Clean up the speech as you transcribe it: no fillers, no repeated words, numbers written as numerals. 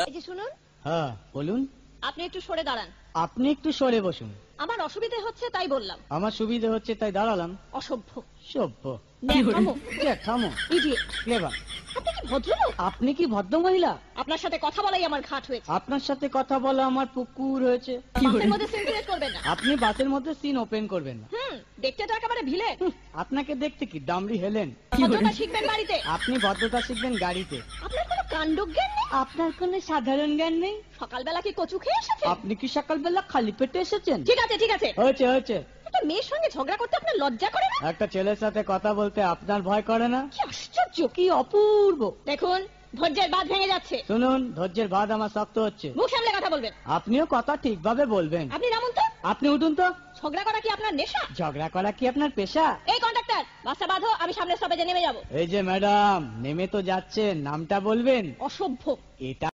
এই যে শুনুন। হ্যাঁ বলুন। আপনি একটু সরে দাঁড়ান। আপনি একটু সরে বসুন। আমার অসুবিধা হচ্ছে তাই বললাম। আমার সুবিধে হচ্ছে তাই দাঁড়ালাম। অসভ্য, সভ্য, ন্যাকামো, জ্যাঠামো, ইডিয়েট। ক্লেভার। আপনি কি ভদ্রলোক? আপনি কি ভদ্র মহিলা? আপনার সাথে কথা বলাই আমার ঘাট হয়েছে। আপনার সাথে কথা বলা আমার পুকুর হয়েছে। বাসের মধ্যে সিন ক্রিয়েট করবেন না। আপনি বাসের মধ্যে সিন ওপেন করবেন না। দেখতে তো একেবারে ভিলে। আপনাকে দেখতে কি ডামরি হেলেন? ভদ্রতা শিখবেন বাড়িতে। আপনি ভদ্রতা শিখবেন গাড়িতে। আপনার কোনো কাণ্ডজ্ঞান নেই। আপনার কোনো সাধারণ জ্ঞান নেই। সকালবেলা কি কচু খেয়ে এসেছেন? আপনি কি সকালবেলা খালি পেটে এসেছেন? ঠিক আছে ঠিক আছে। হয়েছে হয়েছে। একটা মেয়ের সঙ্গে ঝগড়া করতে আপনার লজ্জা করে না? একটা ছেলের সাথে কথা বলতে আপনার ভয় করে না? কি আশ্চর্য, কি অপূর্ব। দেখুন ধৈর্যের বাঁধ ভেঙে যাচ্ছে। শুনুন, ধৈর্যের বাঁধ আমার শক্ত হচ্ছে। মুখ সামলে কথা বলবেন। আপনিও কথা ঠিকভাবে বলবেন। আপনি নামুন তো। আপনি উঠুন তো। ঝগড়া করা কি আপনার নেশা? ঝগড়া করা কি আপনার পেশা? এই কন্ডাক্টর, বাসটা বাঁধো, আমি সামনের স্টপেজে নেমে যাব। এই যে ম্যাডাম, নেমে তো যাচ্ছেন, নামটা বলবেন। অসভ্য। এটা